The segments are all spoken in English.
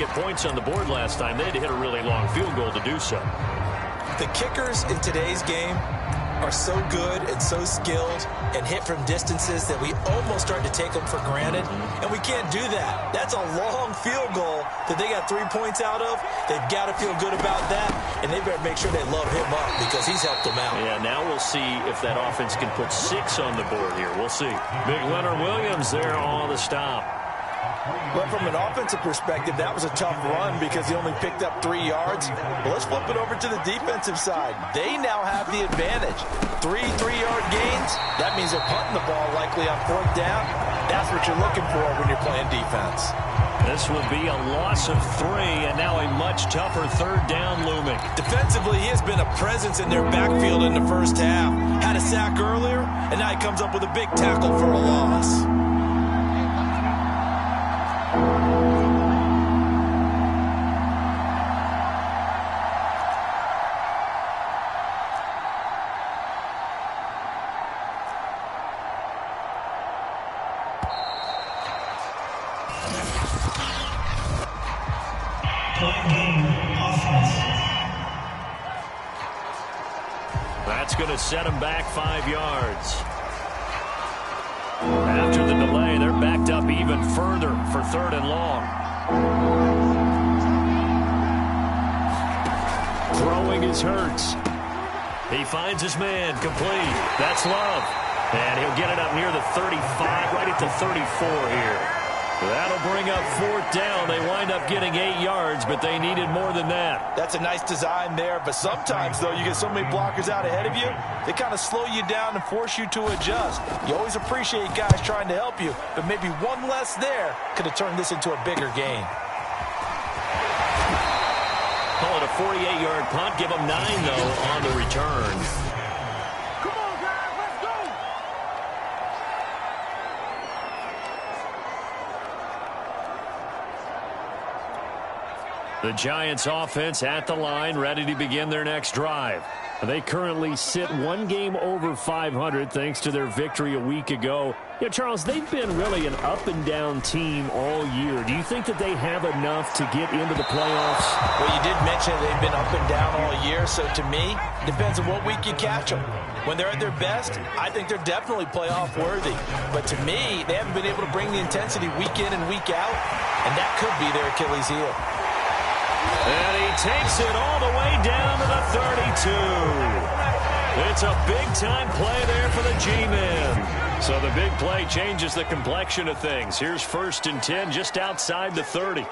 get points on the board last time. They had to hit a really long field goal to do so. The kickers in today's game are so good and so skilled and hit from distances that we almost start to take them for granted, and we can't do that. That's a long field goal that they got 3 points out of. They've got to feel good about that, and they better make sure they load him up because he's helped them out. Yeah, now we'll see if that offense can put 6 on the board here. We'll see. Big Leonard Williams there on the stop. But from an offensive perspective, that was a tough run because he only picked up 3 yards. But let's flip it over to the defensive side. They now have the advantage. 3 3-yard gains. That means they're punting the ball likely on 4th down. That's what you're looking for when you're playing defense. This will be a loss of 3, and now a much tougher 3rd down looming. Defensively, he has been a presence in their backfield in the first half. Had a sack earlier, and now he comes up with a big tackle for a loss. That's going to set them back 5 yards. After the delay, they're backed up even further for 3rd and long. Throwing is Hurts. He finds his man, complete. That's Love. And he'll get it up near the 35, right at the 34 here. That'll bring up 4th down. They wind up getting 8 yards, but they needed more than that. That's a nice design there, but sometimes, though, you get so many blockers out ahead of you, they kind of slow you down and force you to adjust. You always appreciate guys trying to help you, but maybe one less there could have turned this into a bigger game. Call it a 48-yard punt. Give them 9, though, on the return. The Giants offense at the line, ready to begin their next drive. They currently sit 1 game over 500 thanks to their victory a week ago. Yeah, Charles, they've been really an up-and-down team all year. Do you think that they have enough to get into the playoffs? Well, you did mention they've been up and down all year, so to me, it depends on what week you catch them. When they're at their best, I think they're definitely playoff worthy. But to me, they haven't been able to bring the intensity week in and week out, and that could be their Achilles heel. And he takes it all the way down to the 32. It's a big-time play there for the G-Men. So the big play changes the complexion of things. Here's 1st and 10 just outside the 30.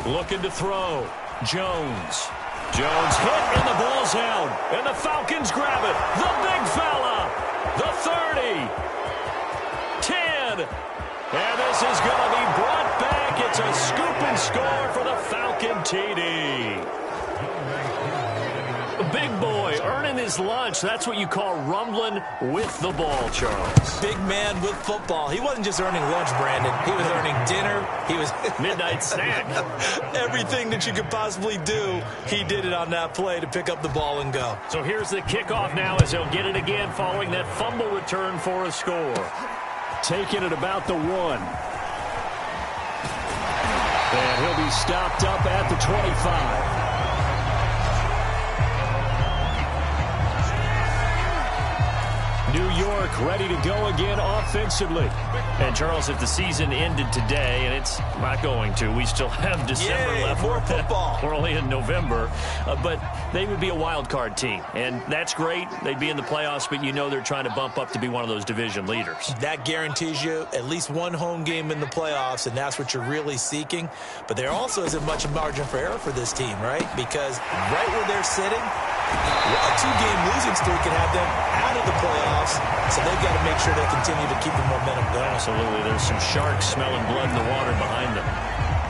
Looking to throw. Jones. Jones hit, and the ball's out. And the Falcons grab it. The big fella. The 30. 10. And this is going to be brought back. It's a scoop and score for the Falcon TD. Big boy earning his lunch. That's what you call rumbling with the ball, Charles. Big man with football. He wasn't just earning lunch, Brandon. He was earning dinner. He was midnight snack. Everything that you could possibly do, he did it on that play to pick up the ball and go. So here's the kickoff now as he'll get it again following that fumble return for a score. Taking it about the 1. And he'll be stopped up at the 25. New York ready to go again offensively. And, Charles, if the season ended today, and it's not going to, we still have December left. More football. We're only in November. But they would be a wild card team. And that's great. They'd be in the playoffs, but you know they're trying to bump up to be one of those division leaders. That guarantees you at least 1 home game in the playoffs, and that's what you're really seeking. But there also isn't much margin for error for this team, right? Because right where they're sitting, a 2-game losing streak can have them out of the playoffs, so they've got to make sure they continue to keep the momentum going. Absolutely. There's some sharks smelling blood in the water behind them.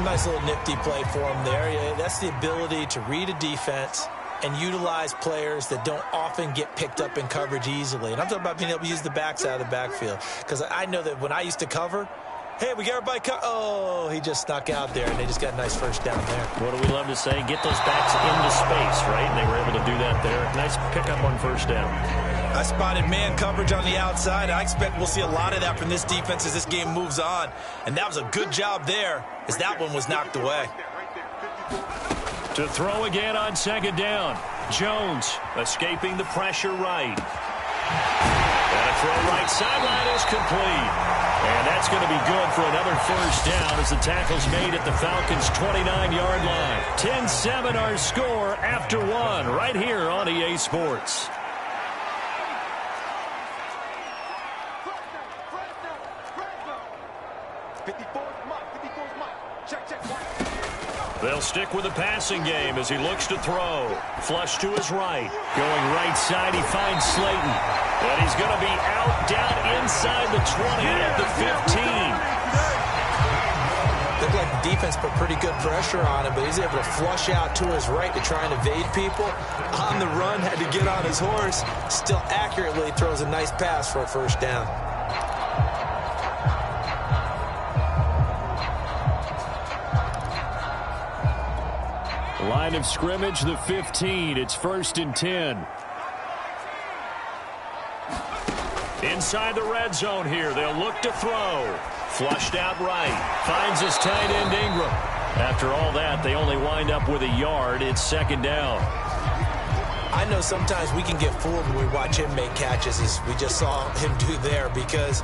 Nice little nifty play for them there. Yeah, that's the ability to read a defense and utilize players that don't often get picked up in coverage easily. And I'm talking about being able to use the backs out of the backfield. Because I know that when I used to cover, hey, we got everybody oh, he just snuck out there, and they just got a nice 1st down there. What do we love to say? Get those backs into space, right? And they were able to do that there. Nice pickup on 1st down. I spotted man coverage on the outside. I expect we'll see a lot of that from this defense as this game moves on. And that was a good job there as that one was knocked away. To throw again on second down. Jones escaping the pressure right. And a throw right sideline is complete. And that's going to be good for another first down as the tackle's made at the Falcons' 29-yard line. 10-7 our score after one right here on EA Sports. They'll stick with the passing game as he looks to throw. Flush to his right. Going right side, he finds Slayton. And he's going to be out down inside the 20 at the 15. Looked like the defense put pretty good pressure on him, but he's able to flush out to his right to try and evade people. On the run, had to get on his horse. Still accurately throws a nice pass for a first down. Line of scrimmage, the 15. It's 1st and 10. Inside the red zone here. They'll look to throw. Flushed out right. Finds his tight end Ingram. After all that, they only wind up with a yard. It's 2nd down. I know sometimes we can get fooled when we watch him make catches, as we just saw him do there, because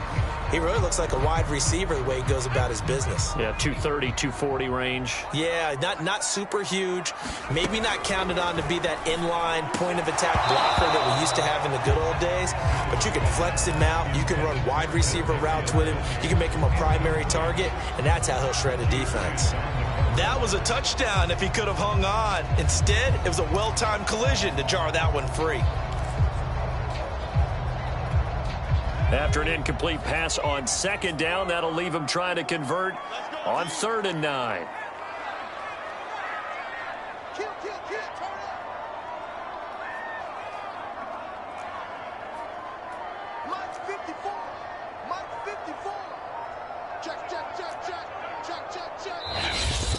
he really looks like a wide receiver the way he goes about his business. Yeah, 230, 240 range. Yeah, not super huge. Maybe not counted on to be that inline point-of-attack blocker that we used to have in the good old days. But you can flex him out. You can run wide receiver routes with him. You can make him a primary target, and that's how he'll shred a defense. That was a touchdown if he could have hung on. Instead, it was a well-timed collision to jar that one free. After an incomplete pass on 2nd down, that'll leave him trying to convert on 3rd and 9.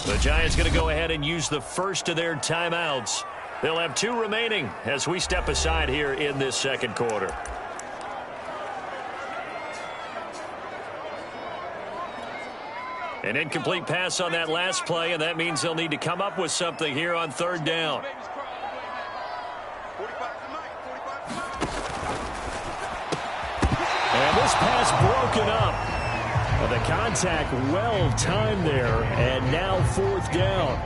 The Giants going to go ahead and use the first of their timeouts. They'll have 2 remaining as we step aside here in this 2nd quarter. An incomplete pass on that last play, and that means they'll need to come up with something here on 3rd down. And this pass broken up. The contact well timed there, and now 4th down.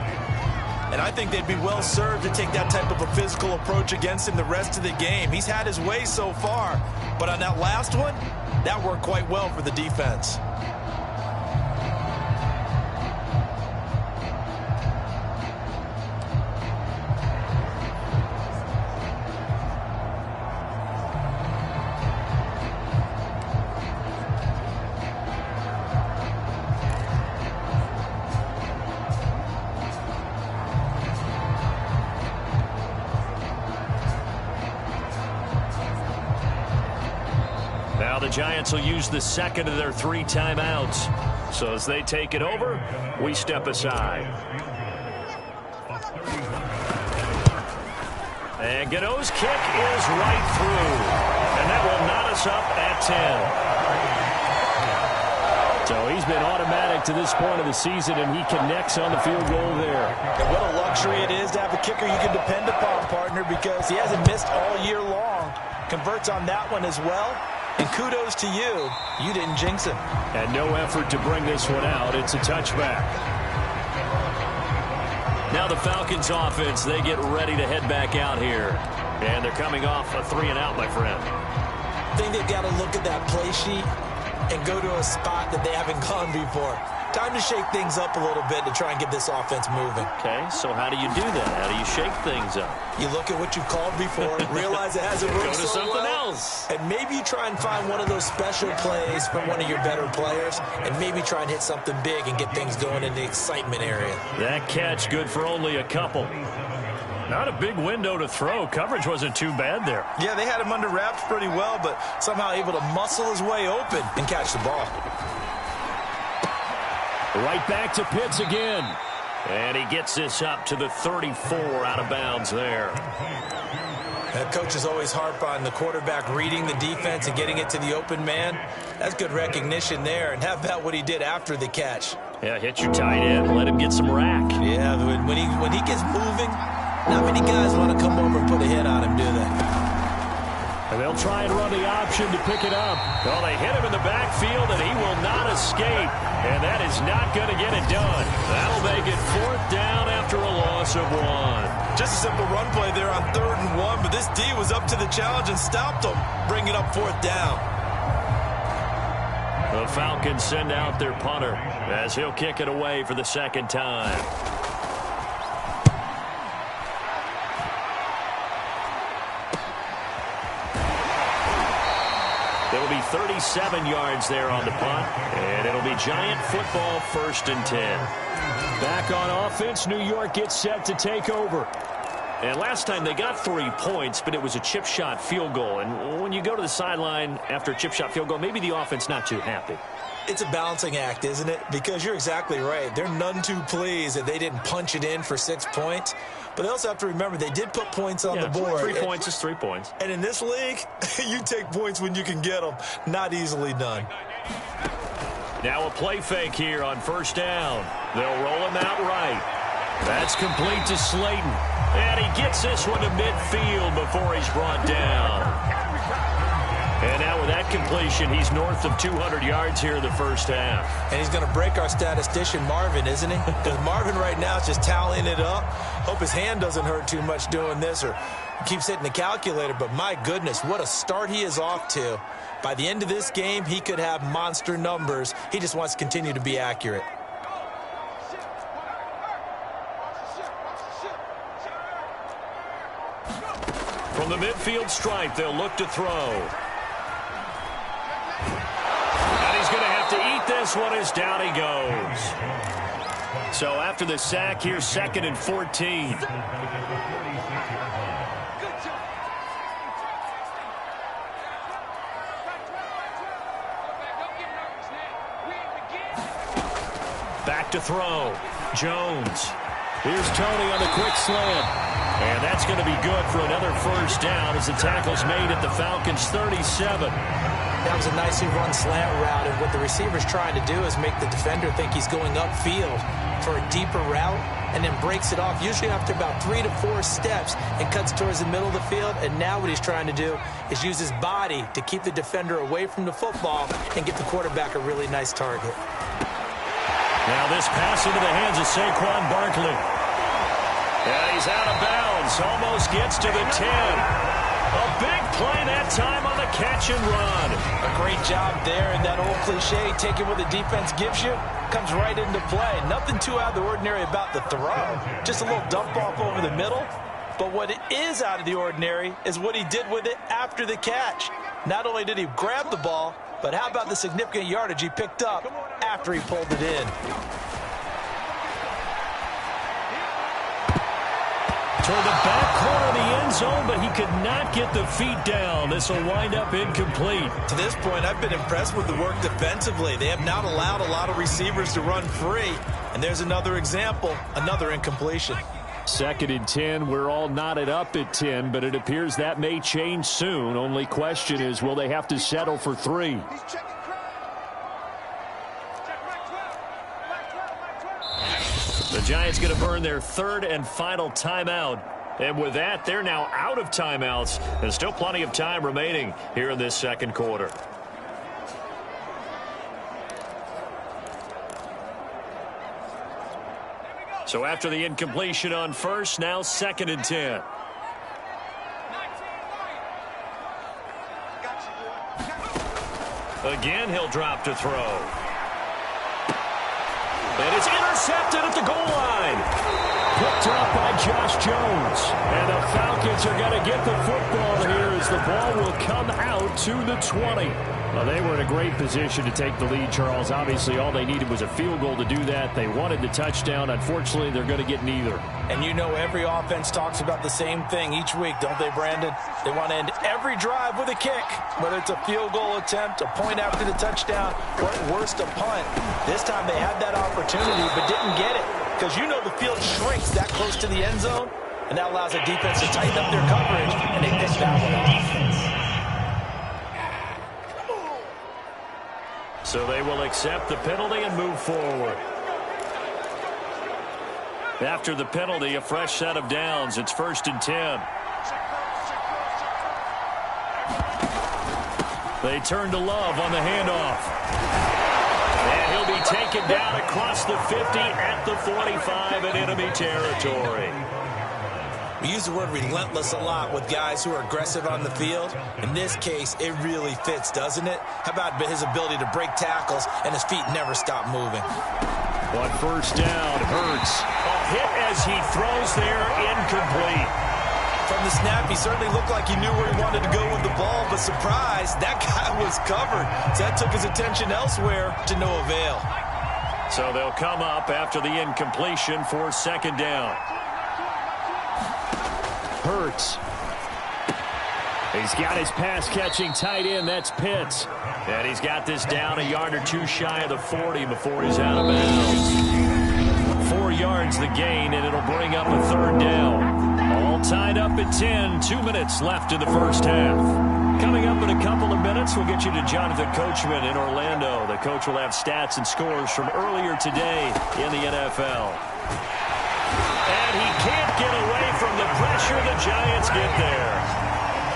And I think they'd be well served to take that type of a physical approach against him the rest of the game. He's had his way so far, but on that last one, that worked quite well for the defense. Now the Giants will use the 2nd of their 3 timeouts. So as they take it over, we step aside. And Gano's kick is right through. And that will knot us up at 10. So he's been automatic to this point of the season, and he connects on the field goal there. And what a luxury it is to have a kicker you can depend upon, partner, because he hasn't missed all year long. Converts on that one as well. And kudos to you. You didn't jinx him. And no effort to bring this one out. It's a touchback. Now the Falcons offense, they get ready to head back out here. And they're coming off a 3-and-out, my friend. I think they've got to look at that play sheet and go to a spot that they haven't gone before. Time to shake things up a little bit to try and get this offense moving. Okay, so how do you do that? How do you shake things up? You look at what you called before, realize it hasn't worked Go to so something well, else. and maybe you try and find one of those special plays from one of your better players, and maybe try and hit something big and get things going in the excitement area. That catch good for only a couple. Not a big window to throw. Coverage wasn't too bad there. Yeah, they had him under wraps pretty well, but somehow able to muscle his way open and catch the ball. Right back to Pitts again. And he gets this up to the 34 out of bounds there. Coaches always harp on the quarterback reading the defense and getting it to the open man. That's good recognition there. And how about what he did after the catch? Yeah, hit your tight end, let him get some rack. Yeah, when he gets moving, not many guys want to come over and put a hit on him, do they? And they'll try and run the option to pick it up. Well, they hit him in the backfield, and he will not escape. And that is not going to get it done. That'll make it 4th down after a loss of 1. Just a simple run play there on 3rd and 1, but this D was up to the challenge and stopped him, bringing up 4th down. The Falcons send out their punter as he'll kick it away for the 2nd time. It'll be 37 yards there on the punt, and it'll be Giant football 1st and 10. Back on offense, New York gets set to take over. And last time they got 3 points, but it was a chip shot field goal. And when you go to the sideline after a chip shot field goal, maybe the offense not too happy. It's a balancing act, isn't it? Because you're exactly right. They're none too pleased that they didn't punch it in for 6 points. But they also have to remember they did put points on the board. 3 points is 3 points. And in this league, you take points when you can get them. Not easily done. Now a play fake here on 1st down. They'll roll him out right. That's complete to Slayton. And he gets this one to midfield before he's brought down. And now with that completion, he's north of 200 yards here in the 1st half. And he's going to break our statistician, Marvin, isn't he? Because Marvin right now is just tallying it up. Hope his hand doesn't hurt too much doing this or keeps hitting the calculator. But my goodness, what a start he is off to. By the end of this game, he could have monster numbers. He just wants to continue to be accurate. From the midfield stripe, they'll look to throw. And he's going to have to eat this one as down he goes. So after the sack, here's 2nd and 14. Back to throw. Jones. Here's Tony on the quick slant. And that's going to be good for another 1st down as the tackle's made at the Falcons' 37. That was a nicely run slant route, and what the receiver's trying to do is make the defender think he's going upfield for a deeper route and then breaks it off, usually after about 3 to 4 steps, and cuts towards the middle of the field. And now what he's trying to do is use his body to keep the defender away from the football and get the quarterback a really nice target. Now this pass into the hands of Saquon Barkley. And he's out of bounds, almost gets to the 10. A big play that time on the catch and run. A great job there, and that old cliche, taking what the defense gives you, comes right into play. Nothing too out of the ordinary about the throw. Just a little dump off over the middle. But what is out of the ordinary is what he did with it after the catch. Not only did he grab the ball, but how about the significant yardage he picked up after he pulled it in. Toward the back corner of the end zone, but he could not get the feet down. This will wind up incomplete. To this point, I've been impressed with the work defensively. They have not allowed a lot of receivers to run free. And there's another example, another incompletion. 2nd and 10. We're all knotted up at 10, but it appears that may change soon. Only question is, will they have to settle for 3? The Giants going to burn their 3rd and final timeout. And with that, they're now out of timeouts. And still plenty of time remaining here in this 2nd quarter. So after the incompletion on 1st, now 2nd and 10. Again, he'll drop to throw. And it's intercepted at the goal line. Picked up by Josh Jones. And the Falcons are going to get the football here as the ball will come out to the 20. Well, they were in a great position to take the lead, Charles. Obviously, all they needed was a field goal to do that. They wanted the touchdown. Unfortunately, they're going to get neither. And you know every offense talks about the same thing each week, don't they, Brandon? They want to end every drive with a kick, whether it's a field goal attempt, a point after the touchdown, or at worst, a punt. This time they had that opportunity but didn't get it because you know the field shrinks that close to the end zone. and that allows the defense to tighten up their coverage, and they pick that one off. So they will accept the penalty and move forward. After the penalty, a fresh set of downs. It's 1st and 10. They turn to Love on the handoff. And he'll be taken down across the 50 at the 45 in enemy territory. We use the word relentless a lot with guys who are aggressive on the field. In this case, it really fits, doesn't it? How about his ability to break tackles and his feet never stop moving? On 1st down, Hurts. A hit as he throws there, incomplete. From the snap, he certainly looked like he knew where he wanted to go with the ball, but surprise, that guy was covered. So that took his attention elsewhere to no avail. So they'll come up after the incompletion for 2nd down. Hurts. He's got his pass-catching tight end. That's Pitts. And he's got this down a yard or two shy of the 40 before he's out of bounds. 4 yards the gain, and it'll bring up a 3rd down. All tied up at 10. 2 minutes left in the first half. Coming up in a couple of minutes, we'll get you to Jonathan Coachman in Orlando. The coach will have stats and scores from earlier today in the NFL. And he can't get away from the pressure. The Giants get there.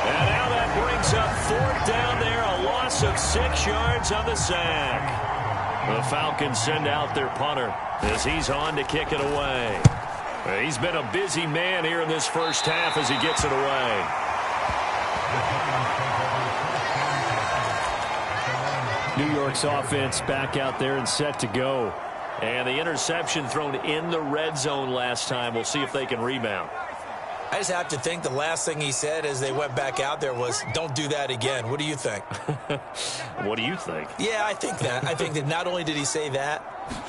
And now that brings up 4th down there, a loss of 6 yards on the sack. The Falcons send out their punter as he's on to kick it away. He's been a busy man here in this first half as he gets it away. New York's offense back out there and set to go. And the interception thrown in the red zone last time. We'll see if they can rebound. I just have to think the last thing he said as they went back out there was, don't do that again. What do you think? What do you think? Yeah, I think that. I think that not only did he say that,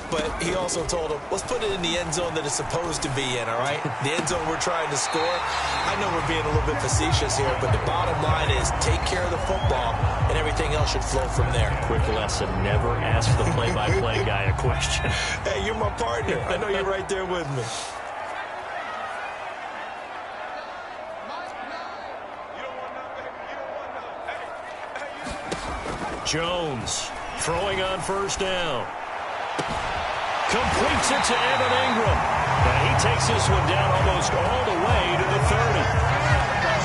but he also told him, let's put it in the end zone that it's supposed to be in, all right? The end zone we're trying to score. I know we're being a little bit facetious here, but the bottom line is take care of the football, and everything else should flow from there. Quick lesson, never ask the play-by-play guy a question. Hey, you're my partner. I know you're right there with me. Jones throwing on 1st down. Completes it to Evan Ingram. And he takes this one down almost all the way to the 30.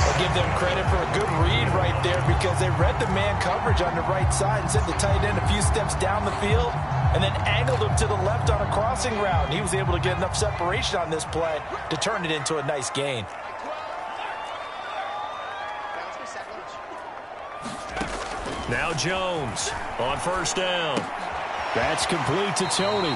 I'll give them credit for a good read right there because they read the man coverage on the right side and sent the tight end a few steps down the field and then angled him to the left on a crossing route. He was able to get enough separation on this play to turn it into a nice gain. Now Jones on 1st down. That's complete to Tony.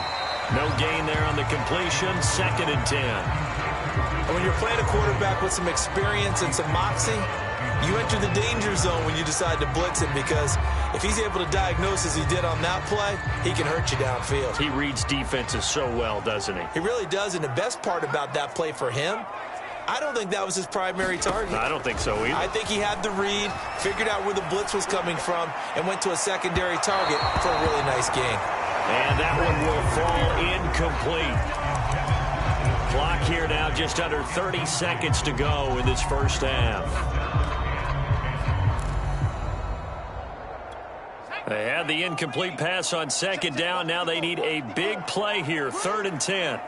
No gain there on the completion. 2nd and 10. And when you're playing a quarterback with some experience and some moxie, you enter the danger zone when you decide to blitz him because if he's able to diagnose as he did on that play, he can hurt you downfield. He reads defenses so well, doesn't he? He really does, and the best part about that play for him, I don't think that was his primary target. I don't think so either. I think he had the read, figured out where the blitz was coming from, and went to a secondary target for a really nice gain. And that one will fall incomplete. Clock here now, just under 30 seconds to go in this first half. They had the incomplete pass on 2nd down. Now they need a big play here, 3rd and 10.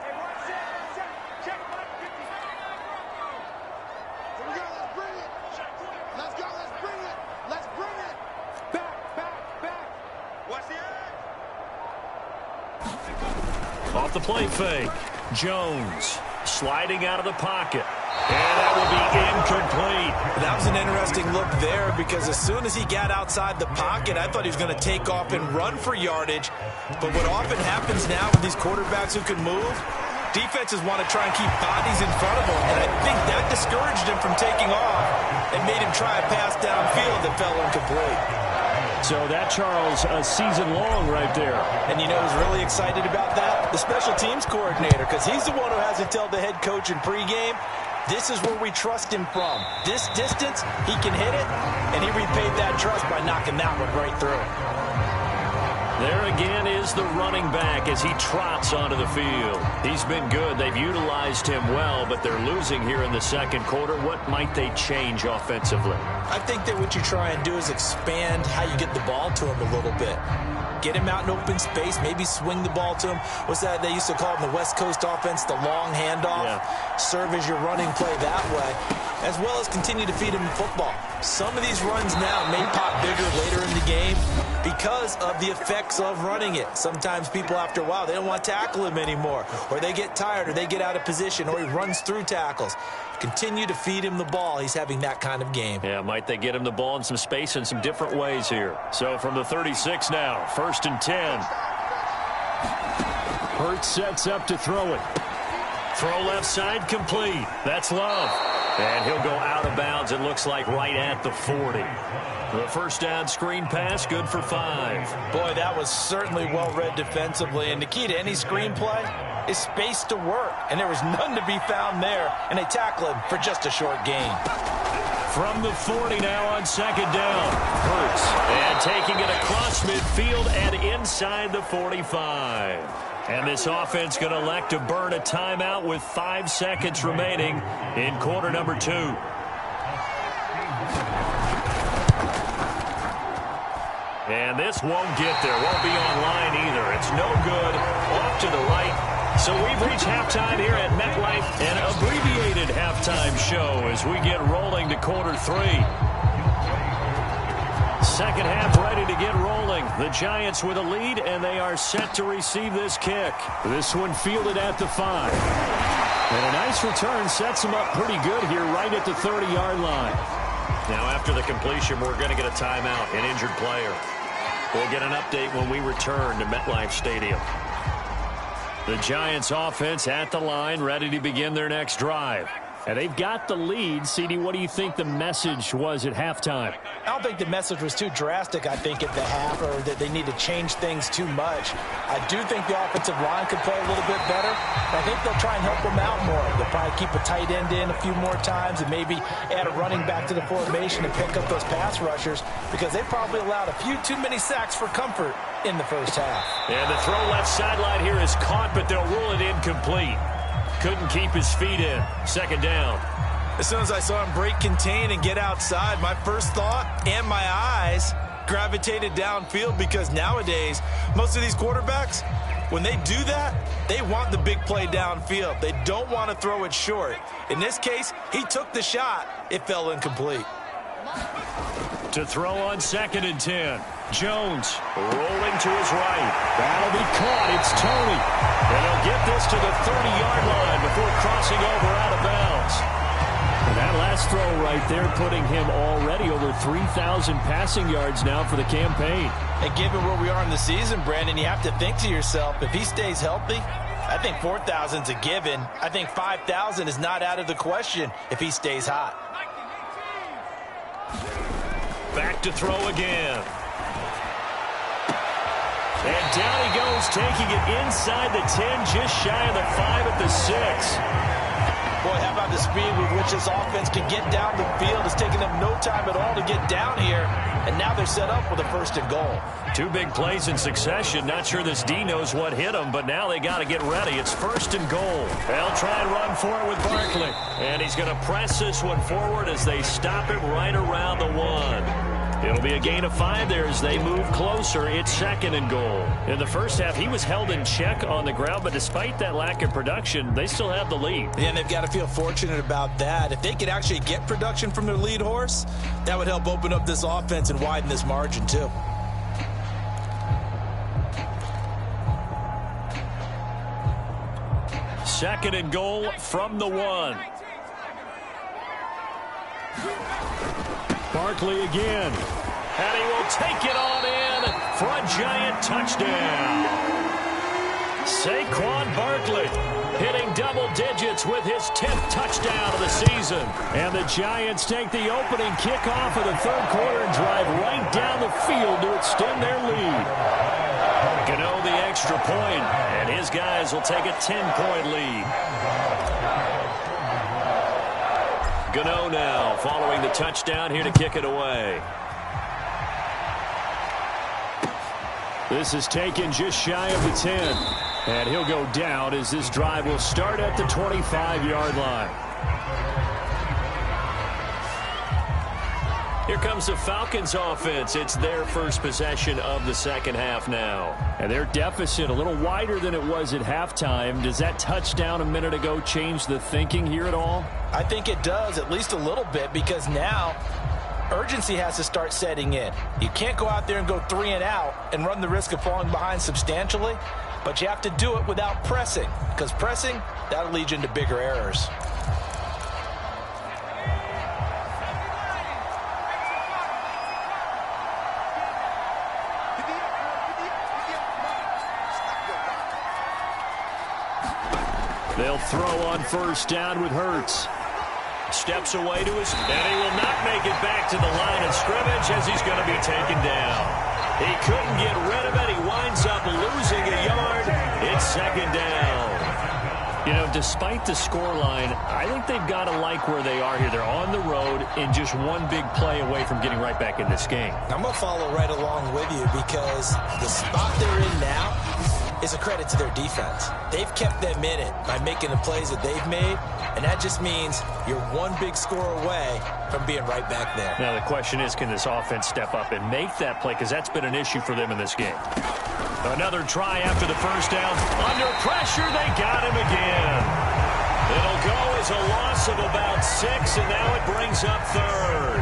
Off the play fake. Jones sliding out of the pocket. And that will be incomplete. That was an interesting look there because as soon as he got outside the pocket, I thought he was going to take off and run for yardage. But what often happens now with these quarterbacks who can move, defenses want to try and keep bodies in front of them. And I think that discouraged him from taking off and made him try a pass downfield that fell incomplete. So that, Charles, a season long right there. And you know who's really excited about that? The special teams coordinator, because he's the one who has to tell the head coach in pregame, this is where we trust him from. This distance, he can hit it, and he repaid that trust by knocking that one right through. There again is the running back as he trots onto the field. He's been good. They've utilized him well, but they're losing here in the second quarter. What might they change offensively? I think that what you try and do is expand how you get the ball to him a little bit. Get him out in open space, maybe swing the ball to him. What's that they used to call it in the West Coast offense, the long handoff? Yeah. Serve as your running play that way, as well as continue to feed him the football. Some of these runs now may pop bigger later in the game because of the effects of running it. Sometimes people, after a while, they don't want to tackle him anymore, or they get tired, or they get out of position, or he runs through tackles. Continue to feed him the ball. He's having that kind of game. Yeah, might they get him the ball in some space in some different ways here. So from the 36 now, 1st and 10. Hurts sets up to throw it. Throw left side complete. That's Love. And he'll go out of bounds, it looks like, right at the 40. The first down screen pass, good for 5. Boy, that was certainly well read defensively. And the key to any screen play is space to work. And there was none to be found there. And they tackle him for just a short gain. From the 40 now on 2nd down. Hurts. And taking it across midfield and inside the 45. And this offense going to elect to burn a timeout with 5 seconds remaining in quarter number 2. And this won't get there. Won't be online either. It's no good. Off to the right. So we've reached halftime here at MetLife, an abbreviated halftime show as we get rolling to quarter 3. Second half ready to get rolling. The Giants with a lead, and they are set to receive this kick. This one fielded at the 5. And a nice return sets them up pretty good here right at the 30-yard line. Now after the completion, we're going to get a timeout, an injured player. We'll get an update when we return to MetLife Stadium. The Giants offense at the line, ready to begin their next drive. And they've got the lead. CD, what do you think the message was at halftime? I don't think the message was too drastic, I think, at the half, or that they need to change things too much. I do think the offensive line could play a little bit better. I think they'll try and help them out more. They'll probably keep a tight end in a few more times and maybe add a running back to the formation and pick up those pass rushers, because they probably allowed a few too many sacks for comfort in the first half. And the throw left sideline here is caught, but they'll rule it incomplete. Couldn't keep his feet in. 2nd down. As soon as I saw him break contain and get outside, my first thought and my eyes gravitated downfield, because nowadays, most of these quarterbacks, when they do that, they want the big play downfield. They don't want to throw it short. In this case, he took the shot. It fell incomplete. To throw on 2nd and 10. Jones rolling to his right. That'll be caught. It's Tony. And he'll get this to the 30-yard line before crossing over out of bounds. And that last throw right there putting him already over 3,000 passing yards now for the campaign. And given where we are in the season, Brandon, you have to think to yourself, if he stays healthy, I think 4,000 is a given. I think 5,000 is not out of the question if he stays hot. Back to throw again. And down he goes, taking it inside the 10, just shy of the 5 at the 6. Boy, how about the speed with which this offense can get down the field? It's taken them no time at all to get down here, and now they're set up with a 1st and goal. 2 big plays in succession. Not sure this D knows what hit him, but now they got to get ready. It's 1st and goal. They'll try and run for it with Barkley. And he's going to press this one forward as they stop it right around the 1. It'll be a gain of 5 there as they move closer. It's 2nd and goal. In the first half, he was held in check on the ground, but despite that lack of production, they still have the lead. Yeah, and they've got to feel fortunate about that. If they could actually get production from their lead horse, that would help open up this offense and widen this margin too. Second and goal from the 1. Barkley again. And he will take it on in for a Giant touchdown. Saquon Barkley hitting double digits with his 10th touchdown of the season. And the Giants take the opening kickoff of the 3rd quarter and drive right down the field to extend their lead. Gano the extra point, and his guys will take a 10-point lead. Gano now following the touchdown here to kick it away. This is taken just shy of the 10. And he'll go down as this drive will start at the 25-yard line. Here comes the Falcons offense. It's their first possession of the second half now. And their deficit a little wider than it was at halftime. Does that touchdown a minute ago change the thinking here at all? I think it does, at least a little bit, because now urgency has to start setting in. You can't go out there and go 3 and out and run the risk of falling behind substantially, but you have to do it without pressing, because pressing, that'll lead you into bigger errors. They'll throw on first down with Hurts. Steps away to his, and he will not make it back to the line of scrimmage as he's going to be taken down. He couldn't get rid of it. He winds up losing a yard. It's second down. You know, despite the scoreline, I think they've got to like where they are here. They're on the road and just one big play away from getting right back in this game. I'm going to follow right along with you because the spot they're in now is a credit to their defense. They've kept them in it by making the plays that they've made, and that just means you're one big score away from being right back there. Now the question is, can this offense step up and make that play, because that's been an issue for them in this game. Another try after the first down. Under pressure, they got him again. It'll go as a loss of about 6, and now it brings up third.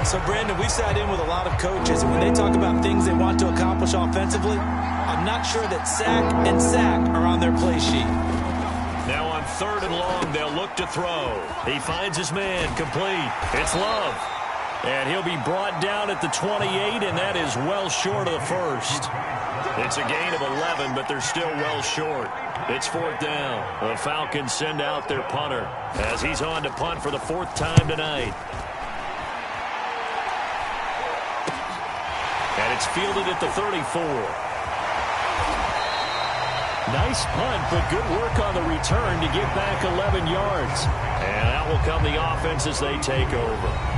So, Brandon, we sat in with a lot of coaches, and when they talk about things they want to accomplish offensively, I'm not sure that sack and sack are on their play sheet. Now on 3rd and long, they'll look to throw. He finds his man, complete. It's Love. And he'll be brought down at the 28, and that is well short of the first. It's a gain of 11, but they're still well short. It's 4th down. The Falcons send out their punter as he's on to punt for the 4th time tonight. And it's fielded at the 34. Nice punt, but good work on the return to get back 11 yards. And out will come the offense as they take over.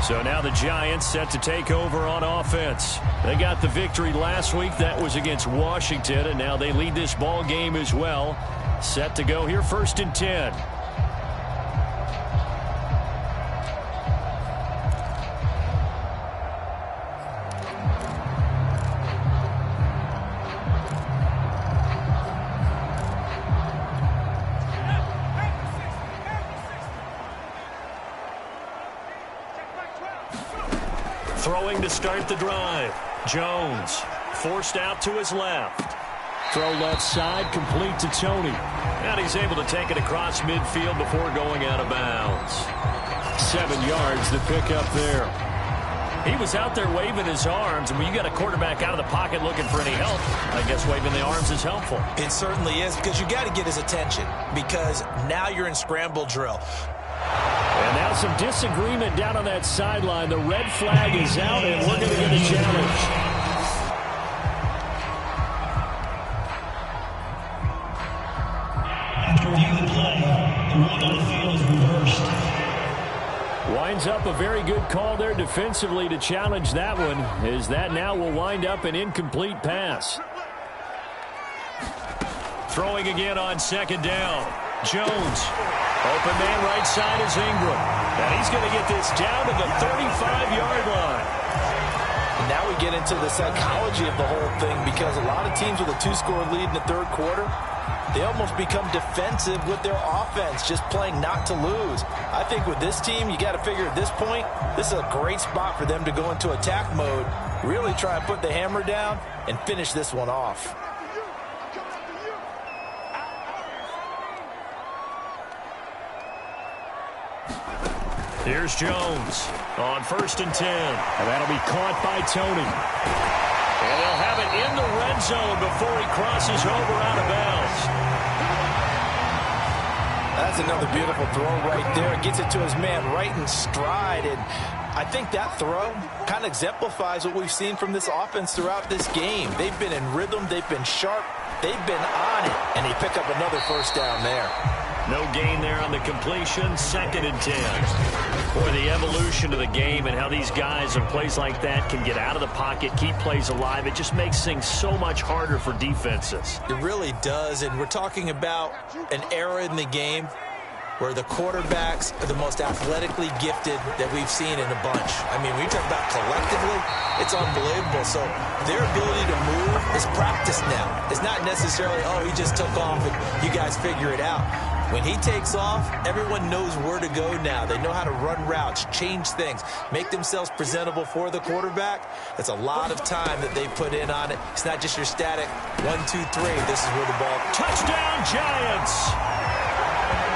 So now the Giants set to take over on offense. They got the victory last week. That was against Washington, and now they lead this ball game as well. Set to go here, 1st and 10. Throwing to start the drive. Jones forced out to his left. Throw left side, complete to Tony. And he's able to take it across midfield before going out of bounds. 7 yards to pick up there. He was out there waving his arms, and when you got a quarterback out of the pocket looking for any help, I guess waving the arms is helpful. It certainly is, because you got to get his attention, because now you're in scramble drill. And now some disagreement down on that sideline. The red flag is out, and we're going to get a challenge. After review the play, the rule on the field is reversed. Winds up a very good call there defensively to challenge that one, as that now will wind up an incomplete pass. Throwing again on 2nd down. Jones. Open man right side is Ingram. And he's going to get this down to the 35-yard line. And now we get into the psychology of the whole thing, because a lot of teams with a 2-score lead in the 3rd quarter, they almost become defensive with their offense, just playing not to lose. I think with this team, you got to figure at this point, this is a great spot for them to go into attack mode, really try and put the hammer down and finish this one off. Here's Jones on 1st and 10. And that'll be caught by Tony. And they'll have it in the red zone before he crosses over out of bounds. That's another beautiful throw right there. It gets it to his man right in stride. And I think that throw kind of exemplifies what we've seen from this offense throughout this game. They've been in rhythm. They've been sharp. They've been on it. And they pick up another 1st down there. No gain there on the completion. 2nd and 10. Boy, the evolution of the game and how these guys in plays like that can get out of the pocket, keep plays alive, it just makes things so much harder for defenses. It really does, and we're talking about an era in the game where the quarterbacks are the most athletically gifted that we've seen in a bunch. I mean, when you talk about collectively, it's unbelievable. So their ability to move is practiced now. It's not necessarily, oh, he just took off and you guys figure it out. When he takes off, everyone knows where to go now. They know how to run routes, change things, make themselves presentable for the quarterback. That's a lot of time that they put in on it. It's not just your static 1, 2, 3. This is where the ball... Touchdown, Giants!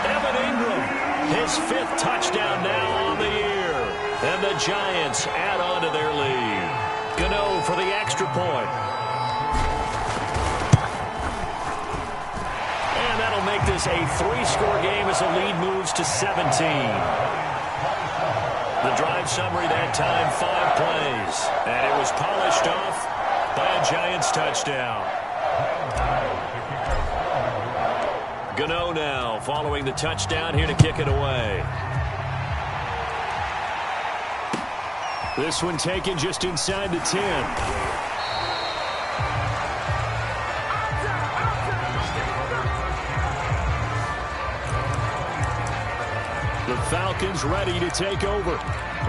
Evan Ingram, his 5th touchdown now on the year. And the Giants add on to their lead. Gano for the extra point. And that'll make this a 3-score game as the lead moves to 17. The drive summary that time, 5 plays. And it was polished off by a Giants touchdown. Gano now following the touchdown here to kick it away. This one taken just inside the 10. The Falcons ready to take over.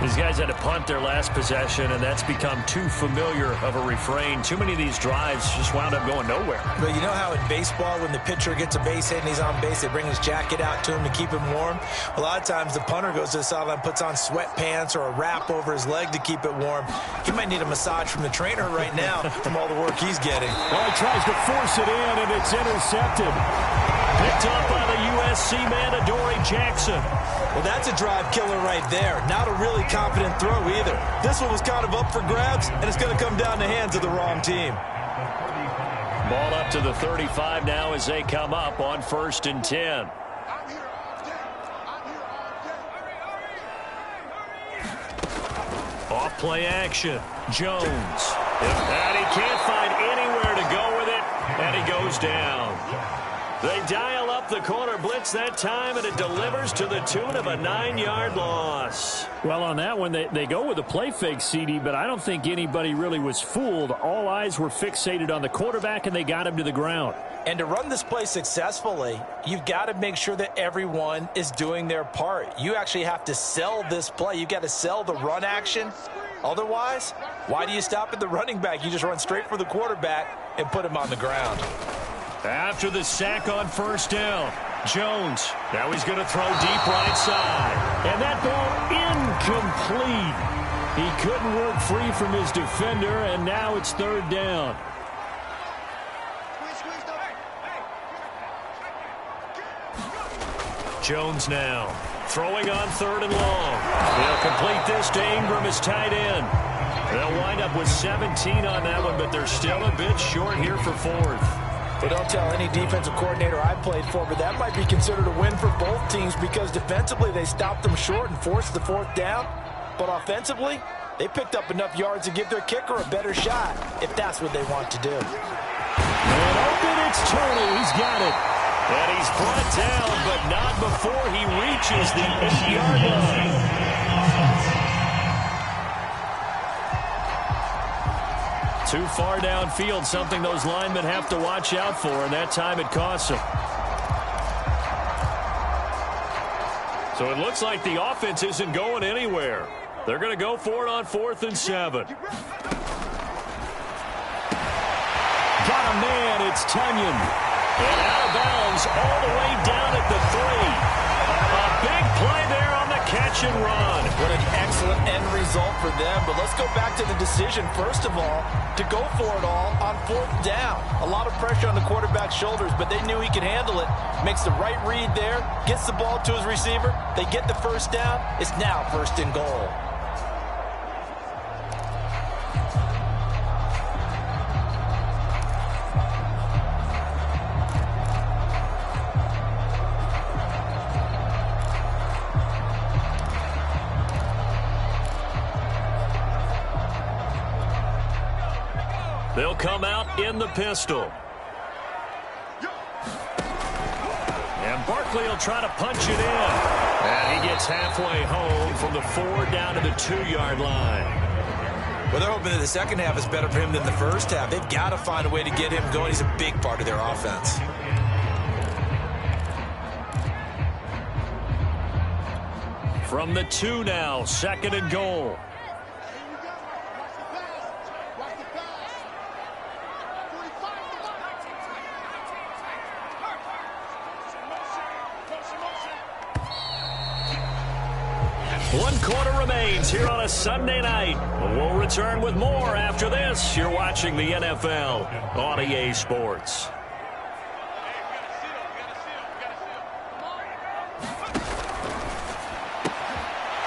These guys had to punt their last possession, and that's become too familiar of a refrain. Too many of these drives just wound up going nowhere. But you know how in baseball, when the pitcher gets a base hit and he's on base, they bring his jacket out to him to keep him warm? A lot of times the punter goes to the sideline, puts on sweatpants or a wrap over his leg to keep it warm. He might need a massage from the trainer right now from all the work he's getting. Well, he tries to force it in, and it's intercepted. Picked up by the USC man, Adoree Jackson. Well, that's a drive killer right there. Not a really confident throw either. This one was kind of up for grabs, and it's going to come down the hands of the wrong team. Ball up to the 35 now as they come up on 1st and 10. Off play action. Jones. And he can't find anywhere to go with it, and he goes down. They dial up the corner blitz that time, and it delivers to the tune of a 9-yard loss. Well, on that one, they go with a play fake, CD, but I don't think anybody really was fooled. All eyes were fixated on the quarterback, and they got him to the ground. And to run this play successfully, you've got to make sure that everyone is doing their part. You actually have to sell this play. You've got to sell the run action. Otherwise, why do you stop at the running back? You just run straight for the quarterback and put him on the ground. After the sack on 1st down, Jones, now he's going to throw deep right side. And that ball incomplete. He couldn't work free from his defender, and now it's 3rd down. Jones now throwing on 3rd and long. He'll complete this to Ingram, his tight end. They'll wind up with 17 on that one, but they're still a bit short here for 4th. Well, don't tell any defensive coordinator I played for, but that might be considered a win for both teams because defensively they stopped them short and forced the 4th down. But offensively, they picked up enough yards to give their kicker a better shot if that's what they want to do. And open, it's Tony. He's got it. And he's brought down, but not before he reaches the 8-yard line. Too far downfield, something those linemen have to watch out for, and that time it costs them. So it looks like the offense isn't going anywhere. They're going to go for it on 4th and 7. Got a man, it's Tunyon. And out of bounds all the way down at the 3. A big play there on the catch and run. What an excellent end result for them. But let's go back to the decision, first of all, to go for it all on 4th down. A lot of pressure on the quarterback's shoulders, but they knew he could handle it. Makes the right read there, gets the ball to his receiver. They get the 1st down. It's now 1st and goal. They'll come out in the pistol. And Barkley will try to punch it in. And he gets halfway home from the 4 down to the 2-yard line. Well, they're hoping that the second half is better for him than the first half. They've got to find a way to get him going. He's a big part of their offense. From the 2 now, 2nd and goal. One quarter remains here on a Sunday night. We'll return with more after this. You're watching the NFL on EA Sports.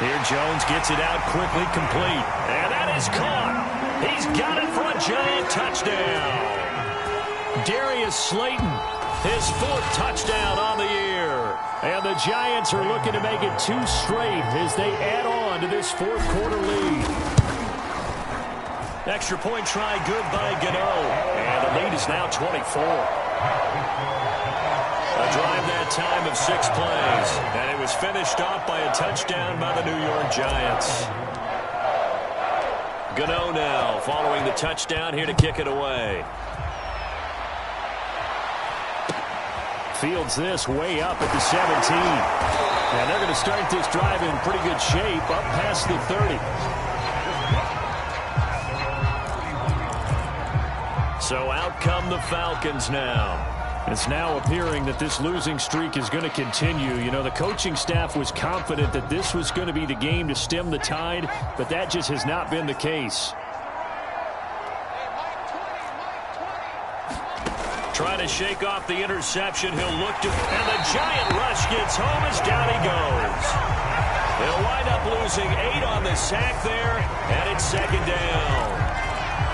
Here Jones gets it out quickly, complete. And that is caught. He's got it for a giant touchdown. Darius Slayton, his 4th touchdown on the year. And the Giants are looking to make it 2 straight as they add on to this 4th quarter lead. Extra point try good by Gano. And the lead is now 24. A drive that time of 6 plays. And it was finished off by a touchdown by the New York Giants. Gano now following the touchdown here to kick it away. Fields this way up at the 17. And they're going to start this drive in pretty good shape up past the 30. So out come the Falcons now. It's now appearing that this losing streak is going to continue. You know, the coaching staff was confident that this was going to be the game to stem the tide, but that just has not been the case. Trying to shake off the interception. He'll look to, and the giant rush gets home as down he goes. They'll wind up losing 8 on the sack there, and it's 2nd down.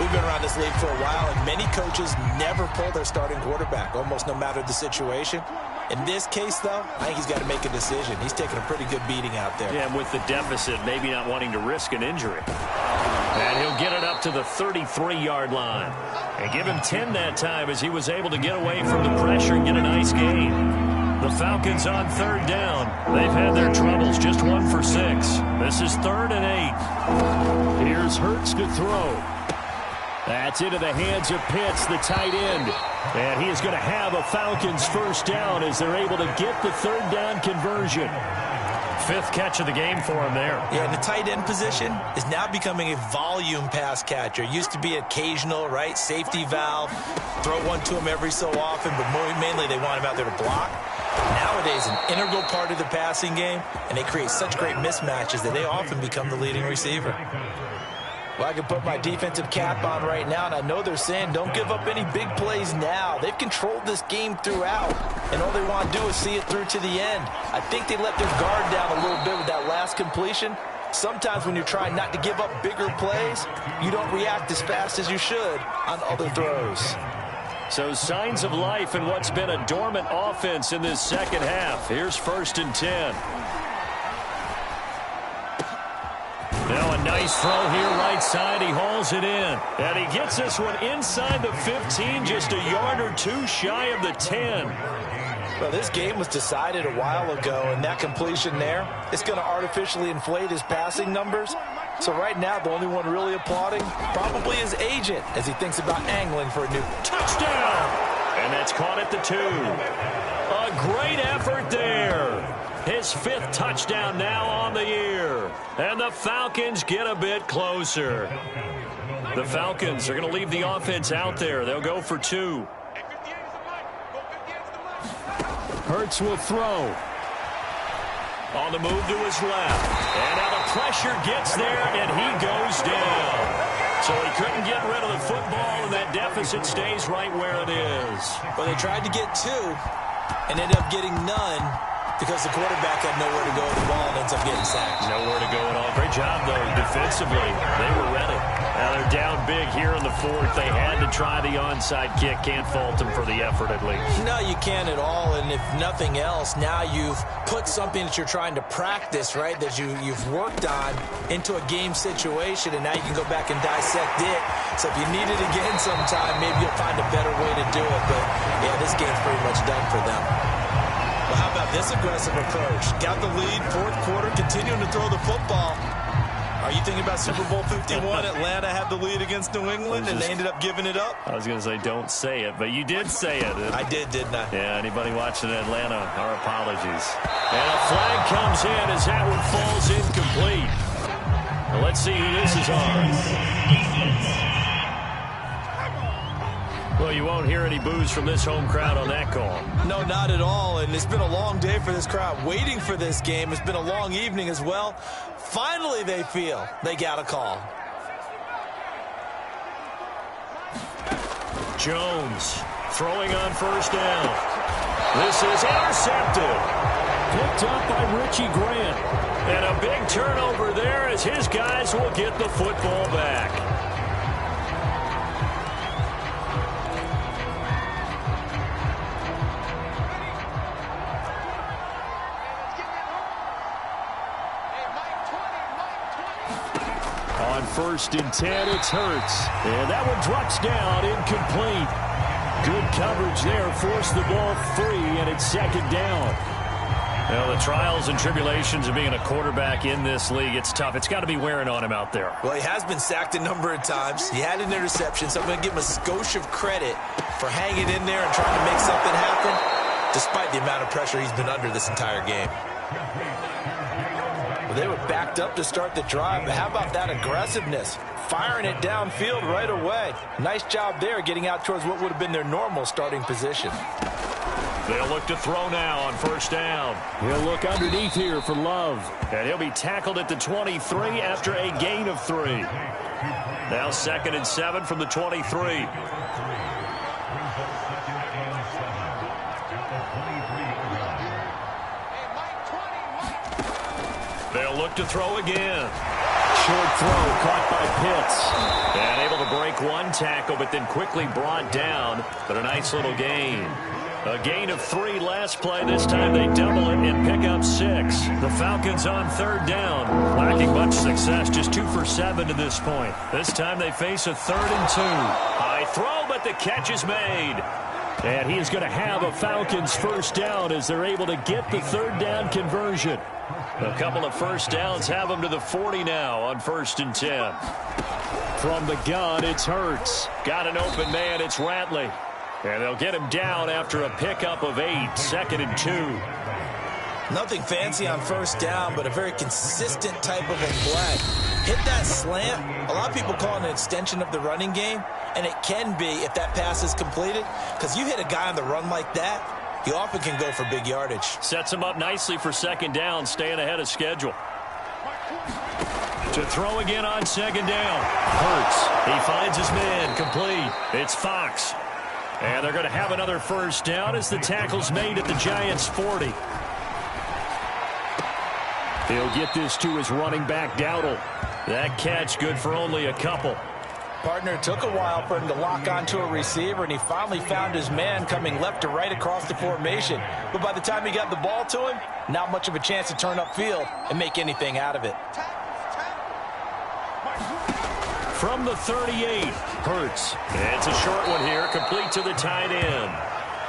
We've been around this league for a while, and many coaches never pull their starting quarterback, almost no matter the situation. In this case, though, I think he's got to make a decision. He's taking a pretty good beating out there. Yeah, and with the deficit, maybe not wanting to risk an injury. And he'll get it up to the 33-yard line. And give him 10 that time as he was able to get away from the pressure and get a nice gain. The Falcons on 3rd down. They've had their troubles, just 1 for 6. This is 3rd and 8. Here's Hurts to throw. That's into the hands of Pitts, the tight end. And he is going to have a Falcons 1st down as they're able to get the 3rd down conversion. 5th catch of the game for him there. Yeah, and the tight end position is now becoming a volume pass catcher. Used to be occasional, right? Safety valve. Throw one to him every so often, but mainly they want him out there to block. Nowadays, an integral part of the passing game, and they create such great mismatches that they often become the leading receiver. Well, I can put my defensive cap on right now, and I know they're saying don't give up any big plays now. They've controlled this game throughout, and all they want to do is see it through to the end. I think they let their guard down a little bit with that last completion. Sometimes when you're trying not to give up bigger plays, you don't react as fast as you should on other throws. So signs of life in what's been a dormant offense in this 2nd half. Here's 1st and 10. Now a nice throw here right side. He hauls it in. And he gets this one inside the 15, just a yard or 2 shy of the 10. Well, this game was decided a while ago, and that completion there is going to artificially inflate his passing numbers. So right now, the only one really applauding probably his agent as he thinks about angling for a new touchdown. And that's caught at the 2. A great effort there. His 5th touchdown now on the year. And the Falcons get a bit closer. The Falcons are going to leave the offense out there. They'll go for 2. Hurts will throw. On the move to his left. And now the pressure gets there, and he goes down. So he couldn't get rid of the football, and that deficit stays right where it is. Well, they tried to get 2 and ended up getting none, because the quarterback had nowhere to go with the ball and ends up getting sacked. Nowhere to go at all. Great job, though, defensively. They were ready. Now they're down big here in the 4th. They had to try the onside kick. Can't fault them for the effort, at least. No, you can't at all. And if nothing else, now you've put something that you're trying to practice, right, that you've worked on into a game situation, and now you can go back and dissect it. So if you need it again sometime, maybe you'll find a better way to do it. But, yeah, this game's pretty much done for them. Well, how this aggressive approach. Got the lead, fourth quarter, continuing to throw the football. Are you thinking about Super Bowl 51? Atlanta had the lead against New England, and they ended up giving it up? I was going to say don't say it, but you did say it. I did, didn't I? Yeah, anybody watching Atlanta, our apologies. And a flag comes in as that one falls incomplete. Well, let's see who this is on. Well, you won't hear any boos from this home crowd on that call. No, not at all, and it's been a long day for this crowd waiting for this game. It's been a long evening as well. Finally, they feel they got a call. Jones throwing on first down. This is intercepted. Picked up by Richie Grant. And a big turnover there as his guys will get the football back. On 1st and 10, it's Hurts. And that one drops down, incomplete. Good coverage there, forced the ball free, and it's 2nd down. Well, the trials and tribulations of being a quarterback in this league, it's tough. It's got to be wearing on him out there. Well, he has been sacked a number of times. He had an interception, so I'm going to give him a skosh of credit for hanging in there and trying to make something happen, despite the amount of pressure he's been under this entire game. Well, they were backed up to start the drive, but how about that aggressiveness? Firing it downfield right away. Nice job there getting out towards what would have been their normal starting position. They'll look to throw now on 1st down. He'll look underneath here for Love. And he'll be tackled at the 23 after a gain of 3. Now 2nd and 7 from the 23. They'll look to throw again. Short throw caught by Pitts. And able to break one tackle, but then quickly brought down. But a nice little gain. A gain of 3 last play. This time they double it and pick up 6. The Falcons on 3rd down. Lacking much success, just 2 for 7 to this point. This time they face a 3rd and 2. High throw, but the catch is made. And he is going to have a Falcons 1st down as they're able to get the 3rd down conversion. A couple of 1st downs have them to the 40 now on 1st and 10. From the gun, it's Hurts. Got an open man, it's Ratley. And they'll get him down after a pickup of 8, 2nd and 2. Nothing fancy on 1st down, but a very consistent type of a play. Hit that slant. A lot of people call it an extension of the running game, and it can be if that pass is completed, because you hit a guy on the run like that, he often can go for big yardage. Sets him up nicely for 2nd down, staying ahead of schedule. To throw again on 2nd down. Hurts. He finds his man, complete. It's Fox. And they're going to have another 1st down as the tackle's made at the Giants' 40. He'll get this to his running back, Dowdle. That catch good for only a couple. Partner, it took a while for him to lock onto a receiver, and he finally found his man coming left to right across the formation. But by the time he got the ball to him, not much of a chance to turn upfield and make anything out of it. From the 38, Hurts. It's a short one here, complete to the tight end.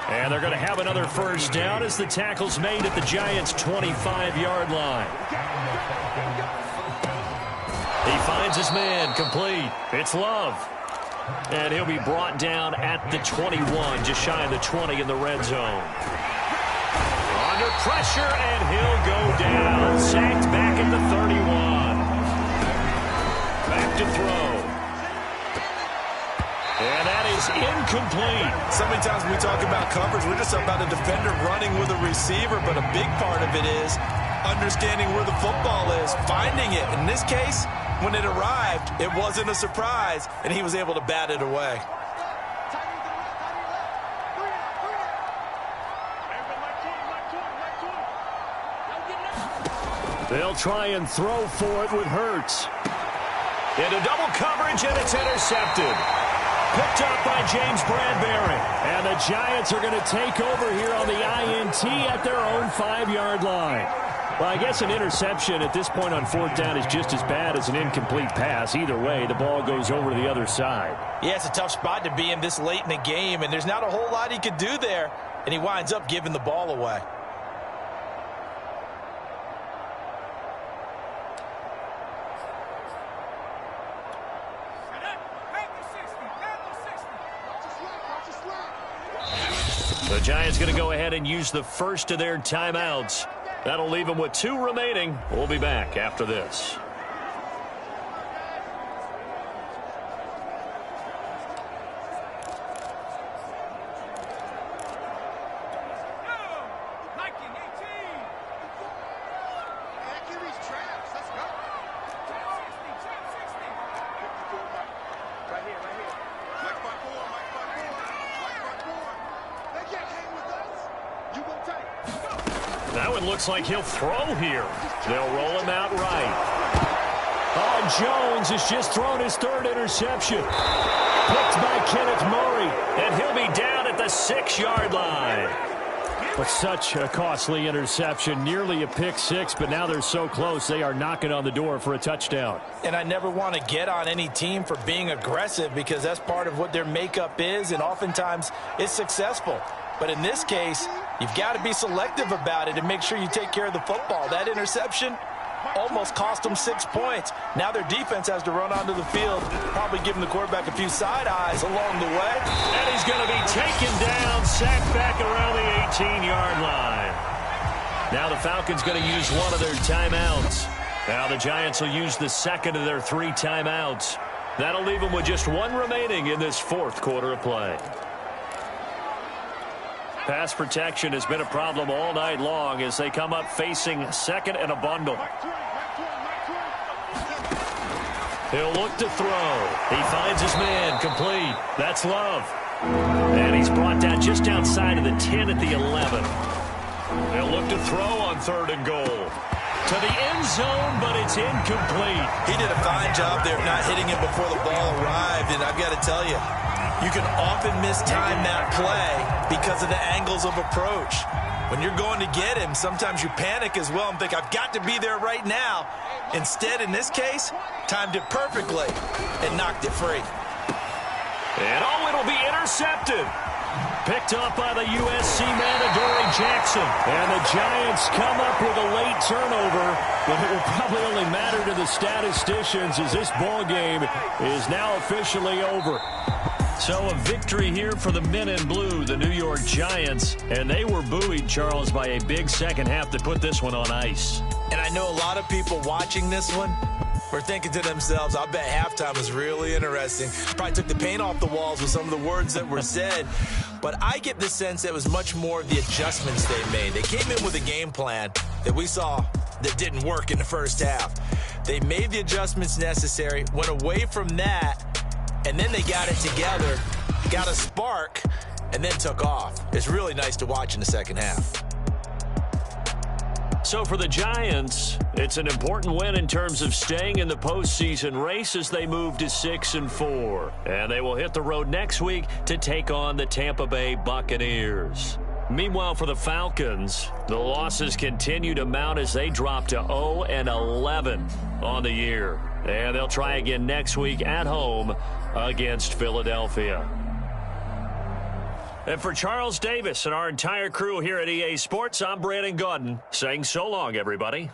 And they're going to have another 1st down as the tackle's made at the Giants' 25-yard line. He finds his man, complete. It's Love. And he'll be brought down at the 21, just shy of the 20 in the red zone. Under pressure, and he'll go down. Sacked back at the 31. Back to throw. And that is incomplete. So many times when we talk about coverage, we're just about a defender running with a receiver, but a big part of it is understanding where the football is, finding it. In this case, when it arrived, it wasn't a surprise, and he was able to bat it away. They'll try and throw for it with Hurts. Into double coverage, and it's intercepted. Picked up by James Bradbury. And the Giants are going to take over here on the INT at their own 5-yard line. Well, I guess an interception at this point on 4th down is just as bad as an incomplete pass. Either way, the ball goes over to the other side. Yeah, it's a tough spot to be in this late in the game, and there's not a whole lot he could do there, and he winds up giving the ball away. Giants going to go ahead and use the first of their timeouts. That'll leave them with 2 remaining. We'll be back after this. That one looks like he'll throw here. They'll roll him out right. Oh, Jones has just thrown his 3rd interception. Picked by Kenneth Murray, and he'll be down at the 6-yard line. But such a costly interception, nearly a pick 6, but now they're so close they are knocking on the door for a touchdown. And I never want to get on any team for being aggressive because that's part of what their makeup is, and oftentimes it's successful. But in this case, you've got to be selective about it and make sure you take care of the football. That interception almost cost them 6 points. Now their defense has to run onto the field, probably giving the quarterback a few side eyes along the way. And he's going to be taken down, sacked back around the 18-yard line. Now the Falcons going to use one of their timeouts. Now the Giants will use the second of their 3 timeouts. That'll leave them with just 1 remaining in this 4th quarter of play. Pass protection has been a problem all night long as they come up facing 2nd and a bundle. He'll look to throw. He finds his man complete. That's Love. And he's brought down just outside of the 10 at the 11. They'll look to throw on 3rd and goal. To the end zone, but it's incomplete. He did a fine job there of not hitting him before the ball arrived, and I've got to tell you, you can often mistime that play because of the angles of approach. When you're going to get him, sometimes you panic as well and think, I've got to be there right now. Instead, in this case, timed it perfectly and knocked it free. And oh, it'll be intercepted. Picked up by the USC man, Adoree Jackson. And the Giants come up with a late turnover, but it will probably only matter to the statisticians as this ball game is now officially over. So a victory here for the men in blue, the New York Giants. And they were buoyed, Charles, by a big second half that put this one on ice. And I know a lot of people watching this one were thinking to themselves, I bet halftime was really interesting. Probably took the paint off the walls with some of the words that were said. But I get the sense that it was much more of the adjustments they made. They came in with a game plan that we saw that didn't work in the first half. They made the adjustments necessary, went away from that, and then they got it together, got a spark, and then took off. It's really nice to watch in the second half. So for the Giants, it's an important win in terms of staying in the postseason race as they move to 6-4. And they will hit the road next week to take on the Tampa Bay Buccaneers. Meanwhile, for the Falcons, the losses continue to mount as they drop to 0-11 on the year. And they'll try again next week at home against Philadelphia. And for Charles Davis and our entire crew here at EA Sports, I'm Brandon Gaudin saying so long, everybody.